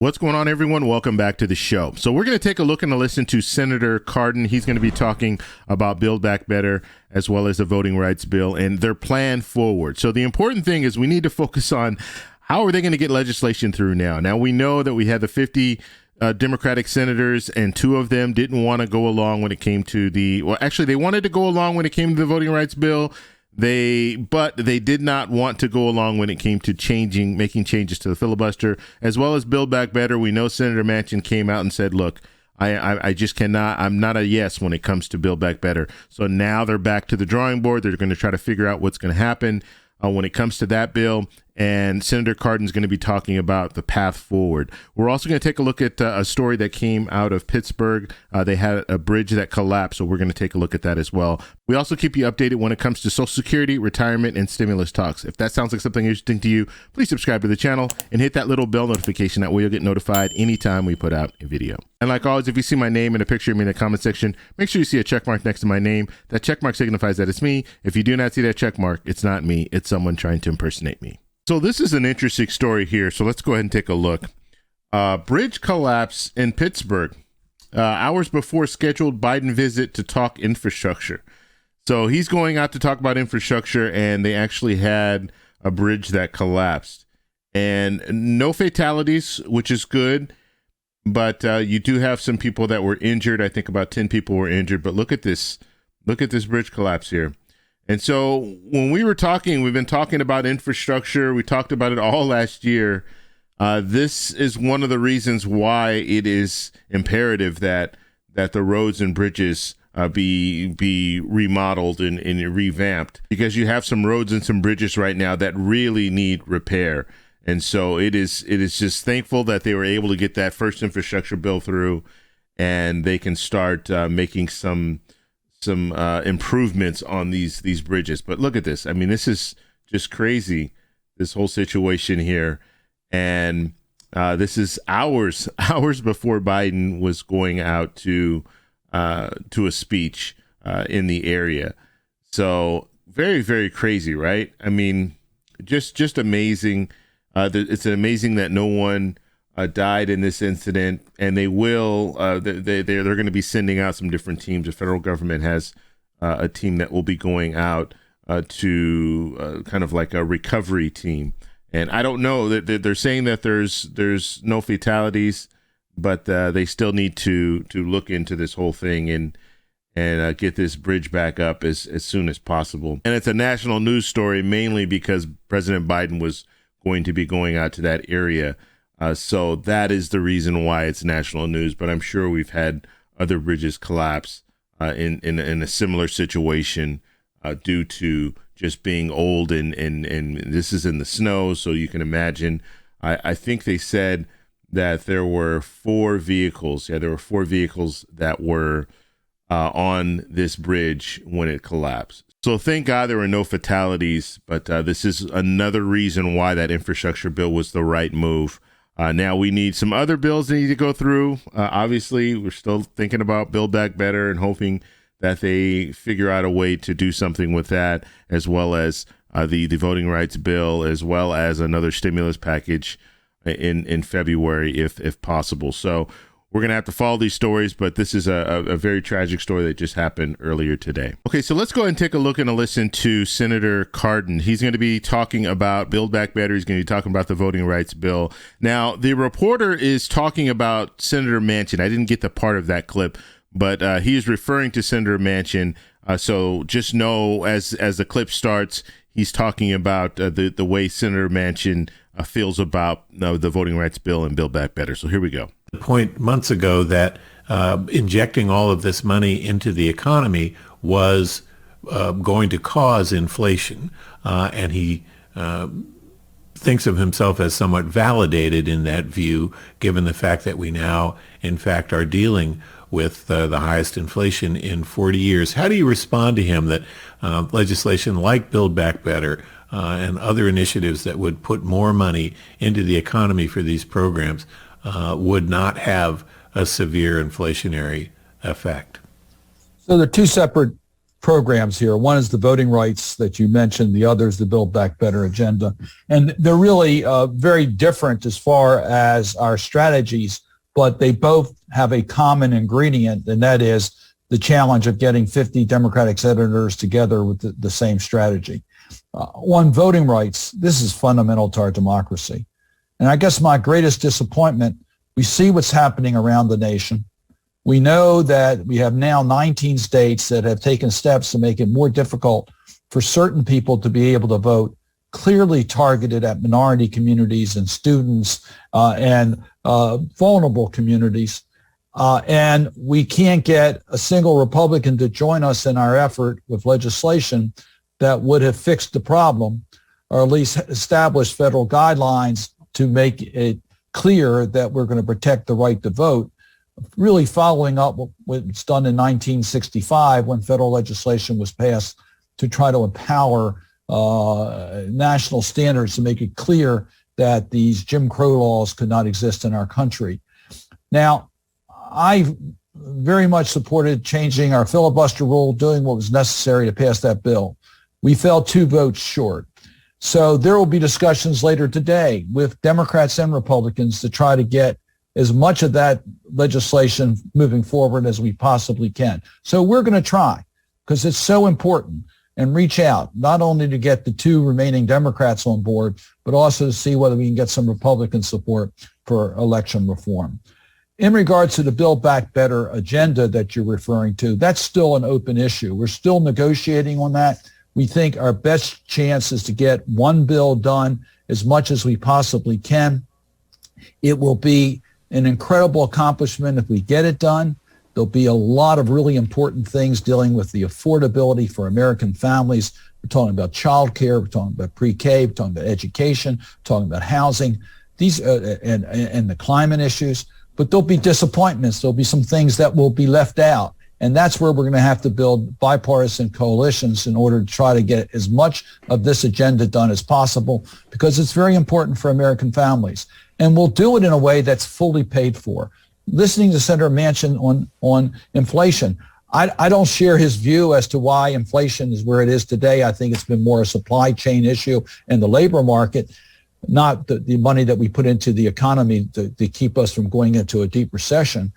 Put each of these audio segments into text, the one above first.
What's going on, everyone? Welcome back to the show. So we're going to take a look and listen to Senator Cardin. He's going to be talking about Build Back Better as well as the voting rights bill and their plan forward. So the important thing is we need to focus on how are they going to get legislation through now. Now, we know that we had the 50 Democratic senators, and 2 of them didn't want to go along when it came to they wanted to go along when it came to the voting rights bill. But they did not want to go along when it came to making changes to the filibuster, as well as Build Back Better. We know Senator Manchin came out and said, look, I just cannot, I'm not a yes when it comes to Build Back Better. So now they're back to the drawing board. They're going to try to figure out what's going to happen when it comes to that bill. And Senator Cardin is going to be talking about the path forward. We're also going to take a look at a story that came out of Pittsburgh. They had a bridge that collapsed, so we're going to take a look at that as well. We also keep you updated when it comes to Social Security, retirement, and stimulus talks. If that sounds like something interesting to you, please subscribe to the channel and hit that little bell notification. That way you'll get notified anytime we put out a video. And like always, if you see my name and a picture of me in the comment section, make sure you see a check mark next to my name. That check mark signifies that it's me. If you do not see that check mark, it's not me. It's someone trying to impersonate me. So this is an interesting story here. So let's go ahead and take a look. Bridge collapse in Pittsburgh, hours before scheduled Biden visit to talk infrastructure. So he's going out to talk about infrastructure, and they actually had a bridge that collapsed. And no fatalities, which is good. But you do have some people that were injured. I think about 10 people were injured. But look at this. Look at this bridge collapse here. And so when we've been talking about infrastructure. We talked about it all last year. This is one of the reasons why it is imperative that the roads and bridges be remodeled and revamped, because you have some roads and some bridges right now that really need repair. And so it is just thankful that they were able to get that first infrastructure bill through, and they can start making some improvements on these bridges. But look at this. I mean, this is just crazy, this whole situation here. And this is hours before Biden was going out to a speech in the area. So very, very crazy, right? I mean, just amazing. It's amazing that no one died in this incident, and they will. They're going to be sending out some different teams. The federal government has a team that will be going out to kind of like a recovery team. And I don't know that they're saying that there's no fatalities, but they still need to look into this whole thing and get this bridge back up as soon as possible. And it's a national news story mainly because President Biden was going to be going out to that area. So that is the reason why it's national news. But I'm sure we've had other bridges collapse in a similar situation due to just being old, and this is in the snow, so you can imagine. I think they said that there were 4 vehicles. Yeah, there were 4 vehicles that were on this bridge when it collapsed. So thank God there were no fatalities, but this is another reason why that infrastructure bill was the right move. Now we need some other bills that need to go through. Obviously, we're still thinking about Build Back Better and hoping that they figure out a way to do something with that, as well as the voting rights bill, as well as another stimulus package in February, if possible. So we're going to have to follow these stories, but this is a very tragic story that just happened earlier today. Okay, so let's go ahead and take a look and a listen to Senator Cardin. He's going to be talking about Build Back Better. He's going to be talking about the voting rights bill. Now, the reporter is talking about Senator Manchin. I didn't get the part of that clip, but he is referring to Senator Manchin. So just know as the clip starts, he's talking about the way Senator Manchin feels about the voting rights bill and Build Back Better. So here we go. The point months ago that injecting all of this money into the economy was going to cause inflation, and he thinks of himself as somewhat validated in that view, given the fact that we now, in fact, are dealing with the highest inflation in 40 years. How do you respond to him that legislation like Build Back Better and other initiatives that would put more money into the economy for these programs would not have a severe inflationary effect? So they're two separate programs here. One is the voting rights that you mentioned. The other is the Build Back Better agenda. And they're really very different as far as our strategies, but they both have a common ingredient, and that is the challenge of getting 50 Democratic senators together with the same strategy. On voting rights, this is fundamental to our democracy. And I guess my greatest disappointment, we see what's happening around the nation. We know that we have now 19 states that have taken steps to make it more difficult for certain people to be able to vote, clearly targeted at minority communities and students and vulnerable communities. And we can't get a single Republican to join us in our effort with legislation that would have fixed the problem, or at least established federal guidelines to make it clear that we're going to protect the right to vote, really following up what was done in 1965 when federal legislation was passed to try to empower national standards to make it clear that these Jim Crow laws could not exist in our country. Now, I very much supported changing our filibuster rule, doing what was necessary to pass that bill. We fell 2 votes short. So there will be discussions later today with Democrats and Republicans to try to get as much of that legislation moving forward as we possibly can. So we're going to try, because it's so important, and reach out, not only to get the 2 remaining Democrats on board, but also to see whether we can get some Republican support for election reform. In regards to the Build Back Better agenda that you're referring to, that's still an open issue. We're still negotiating on that. We think our best chance is to get one bill done as much as we possibly can. It will be an incredible accomplishment if we get it done. There'll be a lot of really important things dealing with the affordability for American families. We're talking about child care, we're talking about pre-K, we're talking about education, we're talking about housing, these and the climate issues. But there'll be disappointments. There'll be some things that will be left out. And that's where we're going to have to build bipartisan coalitions in order to try to get as much of this agenda done as possible, because it's very important for American families. And we'll do it in a way that's fully paid for. Listening to Senator Manchin on inflation, I don't share his view as to why inflation is where it is today. I think it's been more a supply chain issue in the labor market, not the money that we put into the economy to keep us from going into a deep recession.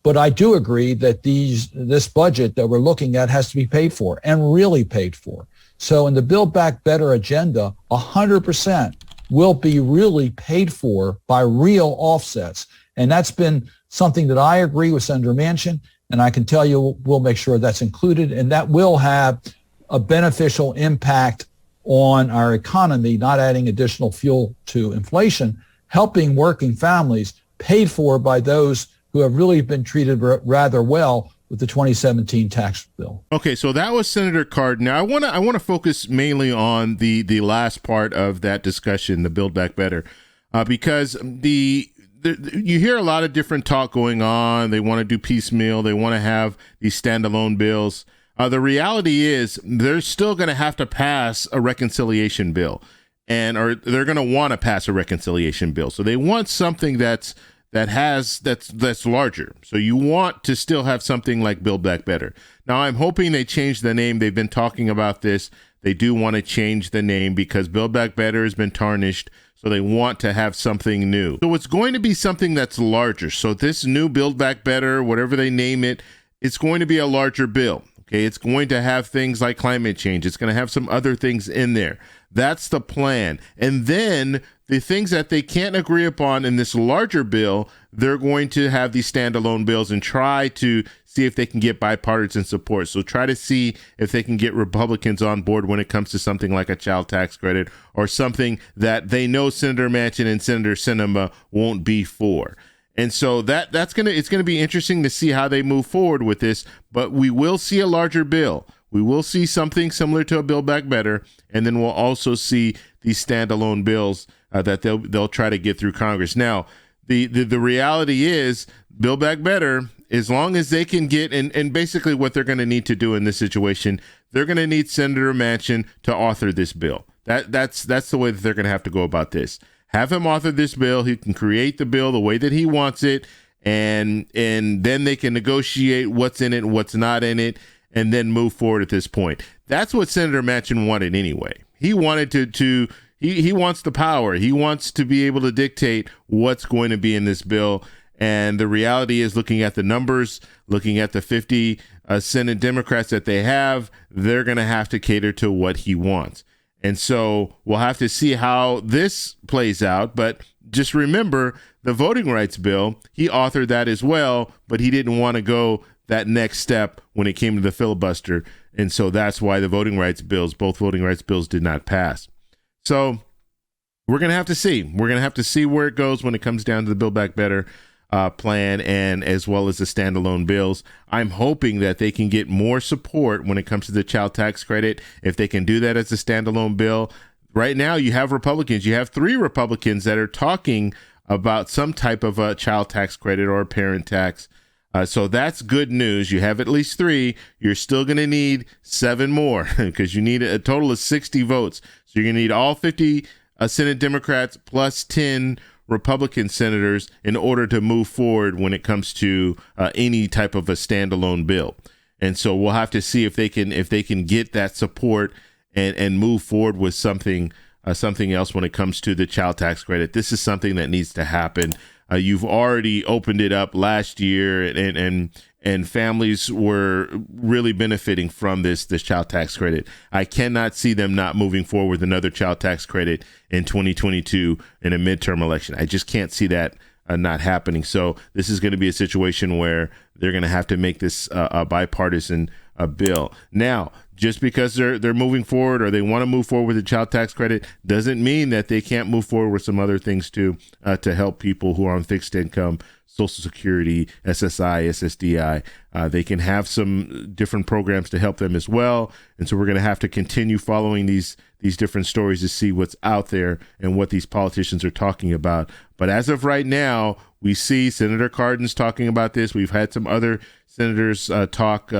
But I do agree that this budget that we're looking at has to be paid for, and really paid for. So in the Build Back Better agenda, 100% will be really paid for by real offsets. And that's been something that I agree with Senator Manchin, and I can tell you we'll make sure that's included, and that will have a beneficial impact on our economy, not adding additional fuel to inflation, helping working families, paid for by those who have really been treated rather well with the 2017 tax bill. Okay, so that was Senator Cardin. Now, I want to focus mainly on the last part of that discussion, the Build Back Better, because you hear a lot of different talk going on. They want to do piecemeal. They want to have these standalone bills. The reality is they're still going to have to pass a reconciliation bill, or they're going to want to pass a reconciliation bill. So they want something that's larger. So you want to still have something like Build Back Better. Now, I'm hoping they change the name. They've been talking about this. They do want to change the name because Build Back Better has been tarnished. So they want to have something new. So it's going to be something that's larger. So this new Build Back Better, whatever they name it, it's going to be a larger bill. Okay, it's going to have things like climate change. It's going to have some other things in there. That's the plan. And then the things that they can't agree upon in this larger bill, they're going to have these standalone bills and try to see if they can get bipartisan support. So try to see if they can get Republicans on board when it comes to something like a child tax credit or something that they know Senator Manchin and Senator Sinema won't be for. And so it's going to be interesting to see how they move forward with this, but we will see a larger bill. We will see something similar to a Build Back Better, and then we'll also see these standalone bills that they'll try to get through Congress. Now, the reality is Build Back Better, as long as they can get, and basically what they're going to need to do in this situation, they're going to need Senator Manchin to author this bill. That's the way that they're going to have to go about this. Have him author this bill. He can create the bill the way that he wants it, and then they can negotiate what's in it and what's not in it. and then move forward at this point. That's what Senator Manchin wanted anyway. He wanted he wants the power. He wants to be able to dictate what's going to be in this bill. And the reality is, looking at the numbers, looking at the 50 Senate Democrats that they have, they're going to have to cater to what he wants. And so we'll have to see how this plays out. But just remember, the voting rights bill, he authored that as well, but he didn't want to go that next step when it came to the filibuster. And so that's why the voting rights bills, both voting rights bills, did not pass. So we're going to have to see. We're going to have to see where it goes when it comes down to the Build Back Better plan, and as well as the standalone bills. I'm hoping that they can get more support when it comes to the child tax credit. If they can do that as a standalone bill. Right now, you have Republicans. You have 3 Republicans that are talking about some type of a child tax credit or a parent tax. So that's good news. You have at least 3. You're still going to need 7 more because you need a total of 60 votes. So you're going to need all 50 Senate Democrats plus 10 Republican senators in order to move forward when it comes to any type of a standalone bill. And so we'll have to see if they can get that support and move forward with something else when it comes to the child tax credit. This is something that needs to happen. You've already opened it up last year, and families were really benefiting from this child tax credit. I cannot see them not moving forward with another child tax credit in 2022 in a midterm election. I just can't see that not happening. So this is going to be a situation where they're going to have to make this a bipartisan bill. Now, just because they're moving forward or they want to move forward with the child tax credit doesn't mean that they can't move forward with some other things too, to help people who are on fixed income, Social Security, SSI, SSDI. They can have some different programs to help them as well. And so we're going to have to continue following these different stories to see what's out there and what these politicians are talking about. But as of right now, we see Senator Cardin's talking about this. We've had some other senators talk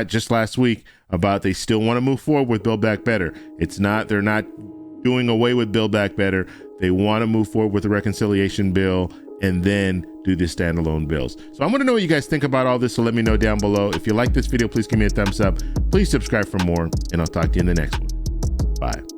just last week about they still want to move forward with Build Back Better. They're not doing away with Build Back Better. They want to move forward with the reconciliation bill and then do the standalone bills. So I want to know what you guys think about all this, so let me know down below. If you like this video, please give me a thumbs up. Please subscribe for more, and I'll talk to you in the next one. Bye.